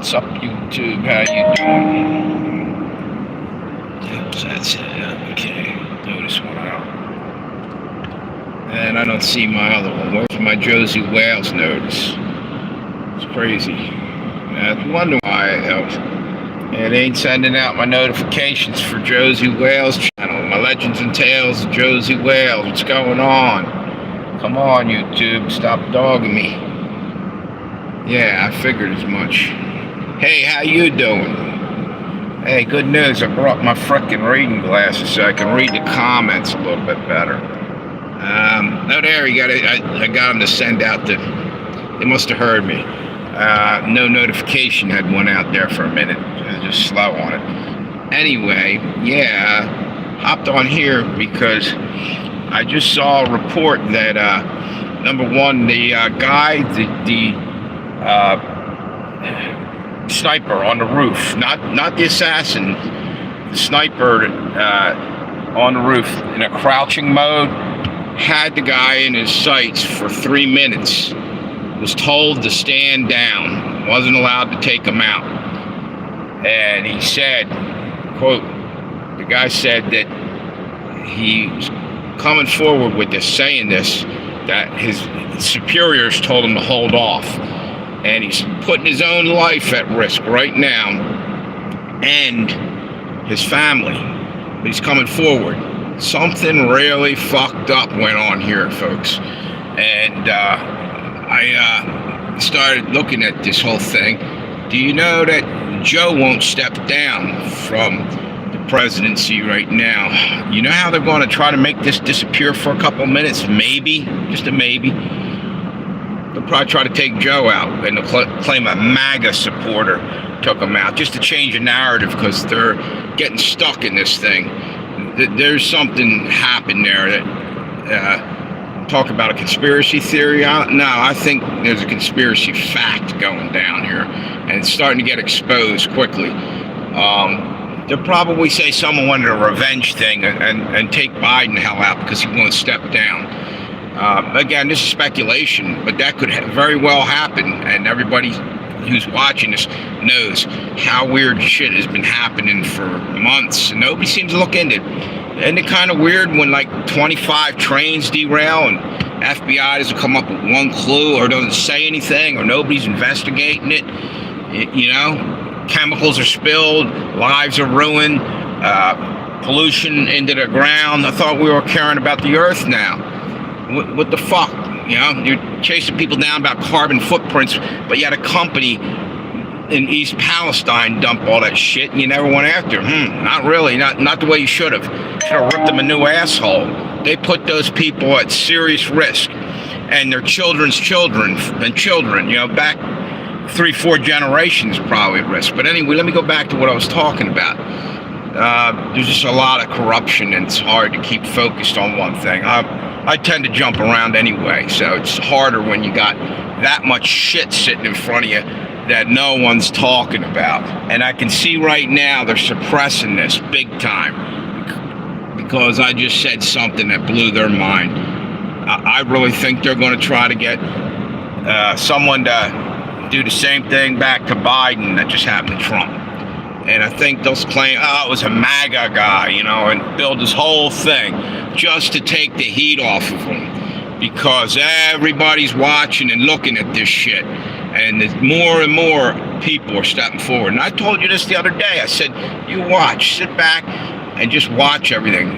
What's up, YouTube? How you doing? Oops, that's it. Okay, notice one out. And I don't see my other one. Where's my Josey Wales notice? It's crazy. I wonder why it ain't sending out my notifications for Josey Wales channel. My Legends and Tales of Josey Wales. What's going on? Come on, YouTube. Stop dogging me. Yeah, I figured as much. Hey, how you doing? Hey, good news. I brought my frickin' reading glasses so I can read the comments a little bit better. Oh, there, you got it. I got them to send out the... They must have heard me. No notification had went out there for a minute. I was just slow on it. Anyway, yeah, hopped on here because I just saw a report that, number one, the guy, the sniper on the roof, not the assassin, the sniper on the roof in a crouching mode, had the guy in his sights for 3 minutes, was told to stand down, wasn't allowed to take him out. And he said, quote, the guy said that he was coming forward with this, saying this, that his superiors told him to hold off. And he's putting his own life at risk right now, and his family. But he's coming forward. Something really fucked up went on here, folks. And I started looking at this whole thing. Do you know that Joe won't step down from the presidency right now? You know how they're going to try to make this disappear for a couple minutes? Maybe, just a maybe. They'll probably try to take Joe out, and they'll claim a MAGA supporter took him out, just to change the narrative, because they're getting stuck in this thing. There's something happened there that, talk about a conspiracy theory. No, I think there's a conspiracy fact going down here, and it's starting to get exposed quickly. They'll probably say someone wanted a revenge thing and take Biden the hell out because he won't step down. Again, this is speculation, but that could very well happen, and everybody who's watching this knows how weird shit has been happening for months, and nobody seems to look into it. Isn't it kind of weird when like 25 trains derail and FBI doesn't come up with one clue or doesn't say anything or nobody's investigating it? You know, chemicals are spilled, lives are ruined, pollution into the ground. I thought we were caring about the earth now. What the fuck? You know, you're chasing people down about carbon footprints, but you had a company in East Palestine dump all that shit, and you never went after them. Not really. Not the way you should have. Should have ripped them a new asshole. They put those people at serious risk, and their children's children and children, you know, back 3-4 generations probably at risk. But anyway, let me go back to what I was talking about. There's just a lot of corruption, and it's hard to keep focused on one thing. I tend to jump around anyway, so it's harder when you got that much shit sitting in front of you that no one's talking about. And I can see right now they're suppressing this big time because I just said something that blew their mind. I really think they're going to try to get someone to do the same thing back to Biden that just happened to Trump. And I think they'll claim, oh, it was a MAGA guy, you know, and build this whole thing just to take the heat off of him. Because everybody's watching and looking at this shit. And there's more and more people are stepping forward. And I told you this the other day. I said, you watch, sit back and just watch everything.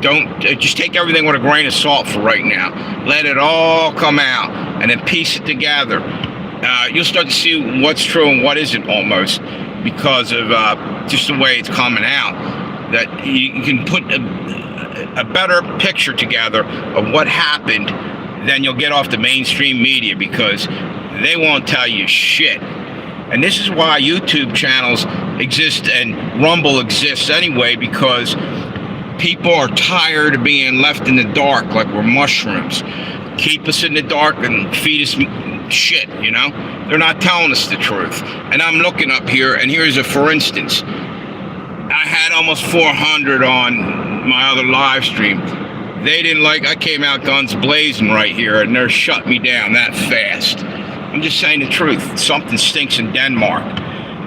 Don't, just take everything with a grain of salt for right now. Let it all come out and then piece it together. You'll start to see what's true and what isn't almost, because of just the way it's coming out, that you can put a better picture together of what happened than you'll get off the mainstream media, because they won't tell you shit. And this is why YouTube channels exist and Rumble exists anyway, because people are tired of being left in the dark like we're mushrooms. Keep us in the dark and feed us shit, you know? They're not telling us the truth. And I'm looking up here, and here's a for instance. I had almost 400 on my other live stream. They didn't like, I came out guns blazing right here, and they're shutting me down that fast. I'm just saying the truth. Something stinks in Denmark.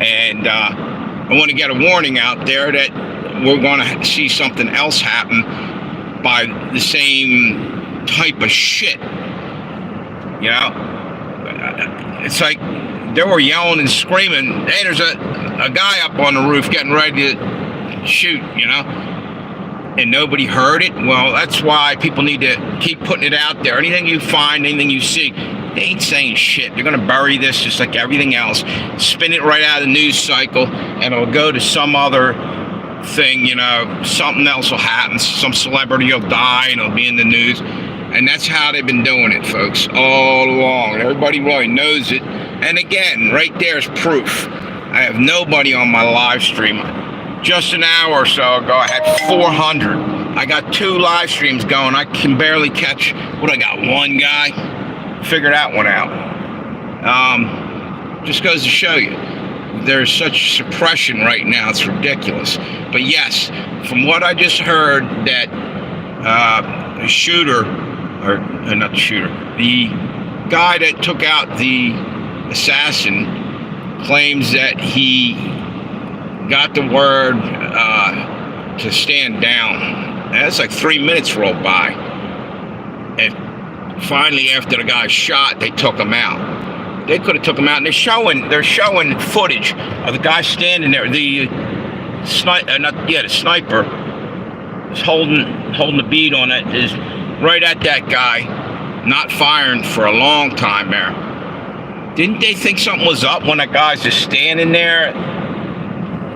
And I want to get a warning out there that we're going to see something else happen by the same type of shit. You know, it's like they were yelling and screaming, hey, there's a guy up on the roof getting ready to shoot, you know, and nobody heard it. Well, that's why people need to keep putting it out there. Anything you find, anything you see, they ain't saying shit. They're going to bury this just like everything else, spin it right out of the news cycle, and it'll go to some other thing, you know, something else will happen. Some celebrity will die and it'll be in the news. And that's how they've been doing it, folks, all along. Everybody really knows it. And again, right there's proof. I have nobody on my live stream. Just an hour or so ago, I had 400. I got 2 live streams going. I can barely catch, what, I got 1 guy? Figure that one out. Just goes to show you. There's such suppression right now. It's ridiculous. But yes, from what I just heard, that the shooter, or not the shooter, the guy that took out the assassin claims that he got the word to stand down. And that's like 3 minutes rolled by. And finally, after the guy shot, they took him out. They could have took him out, and they're showing footage of the guy standing there. The sniper is holding the bead on it, is right at that guy, not firing for a long time there. Didn't they think something was up when that guy's just standing there?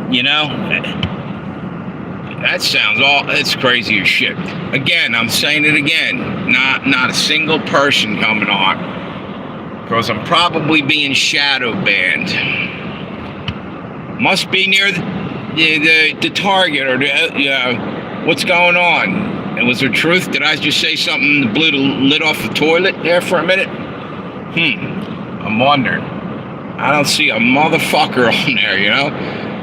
You know, that sounds it's crazy as shit. Again, I'm saying it again, not a single person coming on, because I'm probably being shadow banned. Must be near the target, or what's going on. And was there truth? Did I just say something that blew the lid off the toilet there for a minute? I'm wondering. I don't see a motherfucker on there, you know?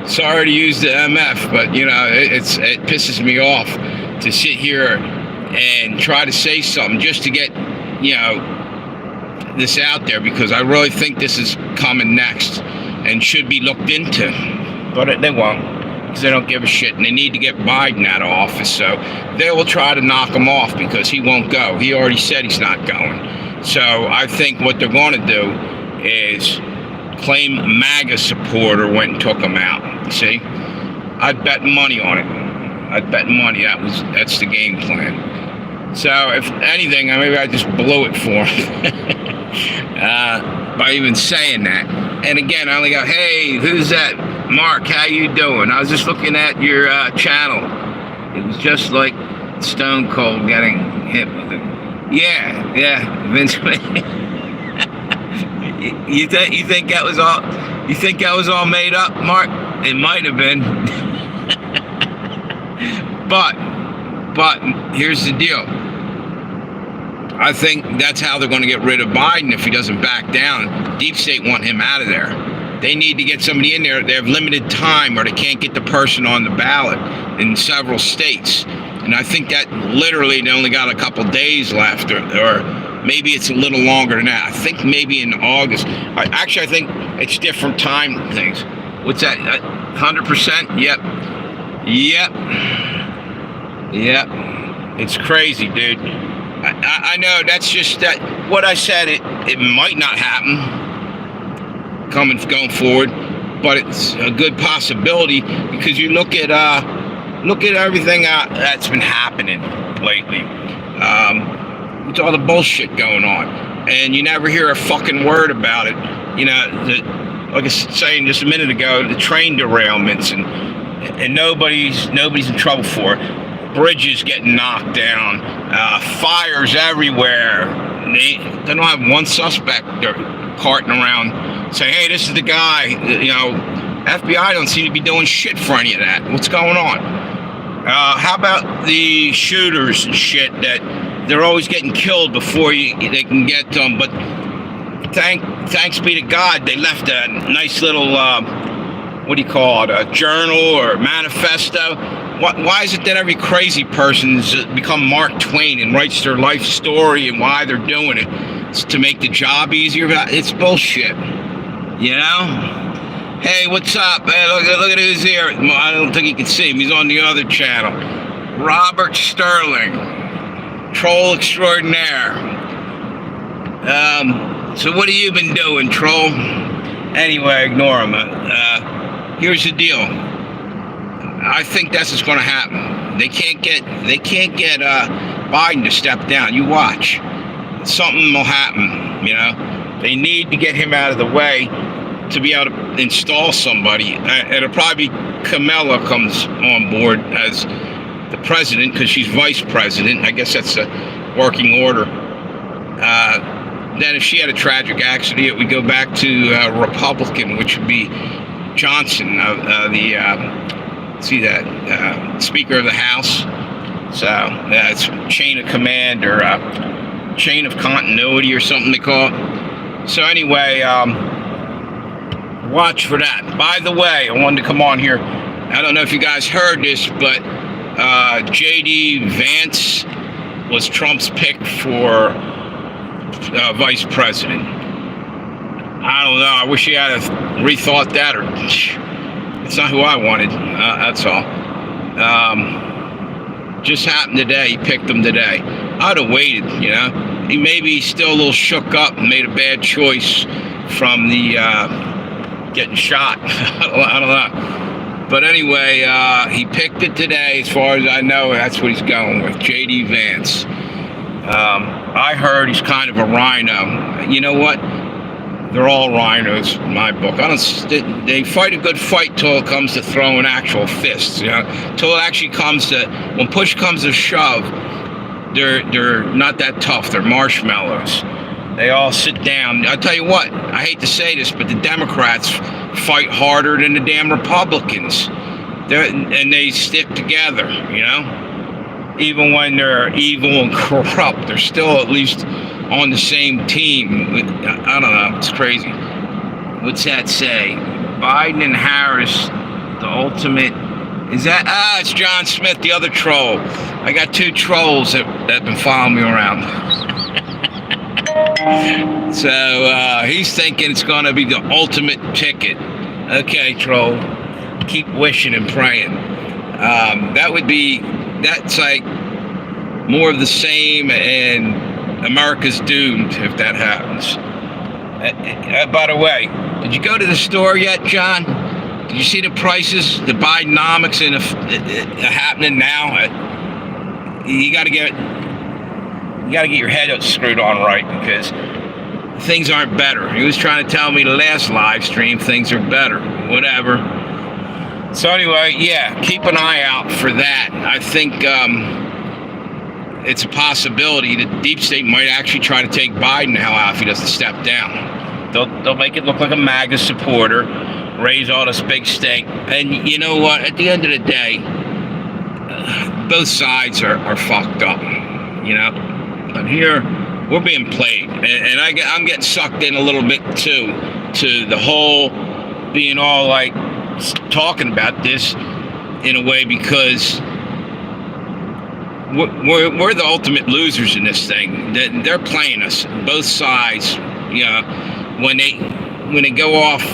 Sorry to use the MF, but, you know, it pisses me off to sit here and try to say something just to get, you know, this out there, because I really think this is coming next and should be looked into. But they won't, because they don't give a shit, and they need to get Biden out of office, so they will try to knock him off because he won't go. He already said he's not going. So I think what they're going to do is claim MAGA supporter went and took him out. See? I'd bet money on it. I'd bet money that's the game plan. So if anything, maybe I just blew it for him by even saying that. And again, I only go, hey, who's that? Mark, how you doing? I was just looking at your channel. It was just like Stone Cold getting hit with it. Yeah, Vince. You think that was all? You think that was all made up, Mark? It might have been. But here's the deal. I think that's how they're going to get rid of Biden if he doesn't back down. Deep State want him out of there. They need to get somebody in there. They have limited time, or they can't get the person on the ballot in several states. And I think that literally they only got a couple days left, or maybe it's a little longer than that. I think maybe in August. Actually, I think it's different time things. What's that? 100%? Yep. It's crazy, dude. I know that's just that. What I said, it might not happen going forward, but it's a good possibility, because you look at everything that's been happening lately. With all the bullshit going on, and you never hear a fucking word about it. You know, like I was saying just a minute ago, the train derailments, and nobody's in trouble for it. Bridges getting knocked down, fires everywhere. They don't have one suspect they're carting around saying, hey, this is the guy. You know, FBI don't seem to be doing shit for any of that. What's going on? How about the shooters and shit that they're always getting killed before they can get them? But thanks be to God, they left a nice little, what do you call it, a journal or manifesto. Why is it that every crazy person's become Mark Twain and writes their life story and why they're doing it? It's to make the job easier. It's bullshit, you know? Hey, what's up? Hey, look at who's here. I don't think you can see him. He's on the other channel. Robert Sterling, troll extraordinaire. So what have you been doing, troll? Anyway, ignore him. Here's the deal. I think that's what's going to happen. They can't get Biden to step down. You watch. Something will happen. You know, they need to get him out of the way to be able to install somebody. It'll probably be Kamala comes on board as the president because she's vice president. I guess that's a working order. Then if she had a tragic accident, it would go back to Republican, which would be Johnson, Speaker of the House. So it's chain of command or chain of continuity or something they call it. So anyway, watch for that. By the way, I wanted to come on here. I don't know if you guys heard this, but J.D. Vance was Trump's pick for vice president. I don't know. I wish he had rethought that, or it's not who I wanted. That's all. Just happened today. He picked him today. I'd have waited. You know, he's still a little shook up and made a bad choice from the getting shot. I don't know. But anyway, he picked it today. As far as I know, that's what he's going with. J.D. Vance. I heard he's kind of a rhino. You know what? They're all rhinos in my book. They fight a good fight till it comes to throwing actual fists. You know, till it actually comes to when push comes to shove. They're not that tough. They're marshmallows. They all sit down. I tell you what. I hate to say this, but the Democrats fight harder than the damn Republicans. And they stick together. You know. Even when they're evil and corrupt, they're still at least on the same team. I don't know. It's crazy. What's that say? Biden and Harris, the ultimate. Is that? It's John Smith, the other troll. I got two trolls that have been following me around. So he's thinking it's going to be the ultimate ticket. Okay, troll. Keep wishing and praying. That's like more of the same, and America's doomed if that happens. By the way, did you go to the store yet, John? Did you see the prices? The Bidenomics happening now. You got to get your head screwed on right because things aren't better. He was trying to tell me the last live stream things are better. Whatever. So anyway, yeah, keep an eye out for that. I think it's a possibility that deep state might actually try to take Biden the hell out if he doesn't step down. They'll make it look like a MAGA supporter, raise all this big stink. And you know what? At the end of the day, both sides are fucked up, you know? But here, we're being played. And I'm getting sucked in a little bit, too, to the whole being all like, talking about this in a way because we're the ultimate losers in this thing. They're playing us, both sides. You know, when they go off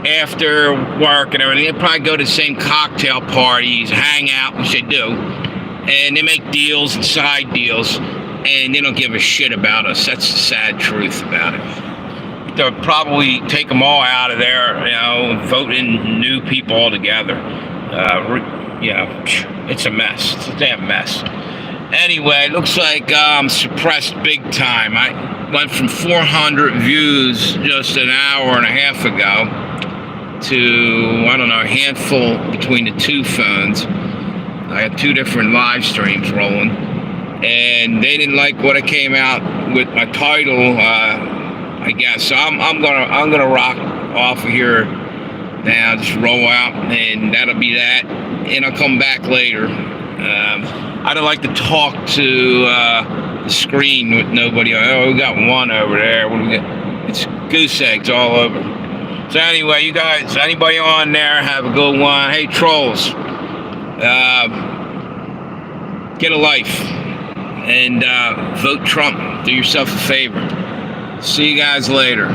after work and everything, they probably go to the same cocktail parties, hang out, which they do, and they make deals and side deals, and they don't give a shit about us. That's the sad truth about it. They'll probably take them all out of there, you know, vote in new people altogether. It's a mess. It's a damn mess. Anyway, looks like I'm suppressed big time. I went from 400 views just an hour and a half ago to, I don't know, a handful between the two phones. I had two different live streams rolling. And they didn't like what I came out with my title, I guess. So I'm gonna rock off of here now, just roll out, and that'll be that. And I'll come back later. I don't like to talk to the screen with nobody. Oh, we got one over there. What do we got? It's goose eggs all over. So anyway, you guys, anybody on there, have a good one. Hey, trolls, get a life and vote Trump. Do yourself a favor. See you guys later.